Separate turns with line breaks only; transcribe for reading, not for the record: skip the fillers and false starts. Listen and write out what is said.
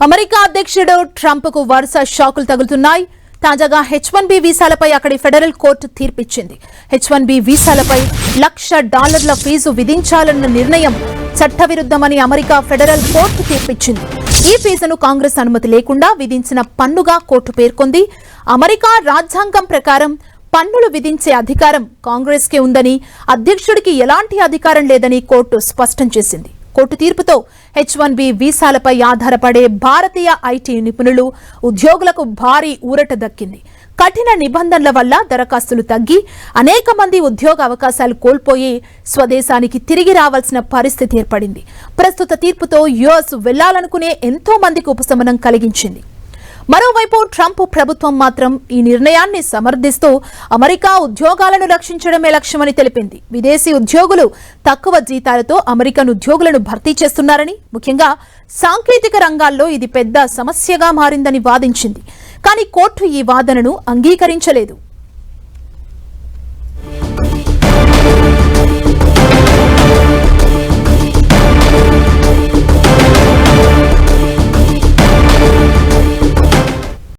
America అధ్యక్షుడు Trump కు వరుస షాకులు తగులుతున్నాయి. తాజాగా H1B వీసాలపై అక్కడి ఫెడరల్ కోర్టు తీర్పిచ్చింది. H1B వీసాలపై $1,00,000 ఫీజు విధించాలన్న నిర్ణయం చట్టవిరుద్ధమని అమెరికా ఫెడరల్ కోర్టు తీర్పిచ్చింది. ఈ ఫీజును కాంగ్రెస్ అనుమతి లేకుండా విధించిన పన్నుగా కోర్టు పేర్కొంది. అమెరికా రాజ్యాంగం ప్రకారం పన్నులు విధించే అధికారం కాంగ్రెస్కే ఉందని, అధ్యక్షుడికి ఎలాంటి అధికారం లేదని కోర్టు స్పష్టం చేసింది. కోర్టు తీర్పుతో H1B వీసాలపై ఆధారపడే భారతీయ ఐటీ నిపుణులు, ఉద్యోగులకు భారీ ఊరట దక్కింది. కఠిన నిబంధనల వల్ల దరఖాస్తులు తగ్గి అనేక మంది ఉద్యోగ అవకాశాలు కోల్పోయి స్వదేశానికి తిరిగి రావాల్సిన పరిస్థితి ఏర్పడింది. ప్రస్తుత తీర్పుతో యుఎస్ వెళ్లాలనుకునే ఎంతో మందికి ఉపశమనం కలిగించింది. మరోవైపు ట్రంప్ ప్రభుత్వం మాత్రం ఈ నిర్ణయాన్ని సమర్థిస్తూ అమెరికా ఉద్యోగాలను రక్షించడమే లక్ష్యమని తెలిపింది. విదేశీ ఉద్యోగులు తక్కువ జీతాలతో అమెరికన్ ఉద్యోగులను భర్తీ చేస్తున్నారని, ముఖ్యంగా సాంకేతిక రంగాల్లో ఇది పెద్ద సమస్యగా మారిందని వాదించింది. కానీ కోర్టు ఈ వాదనను అంగీకరించలేదు.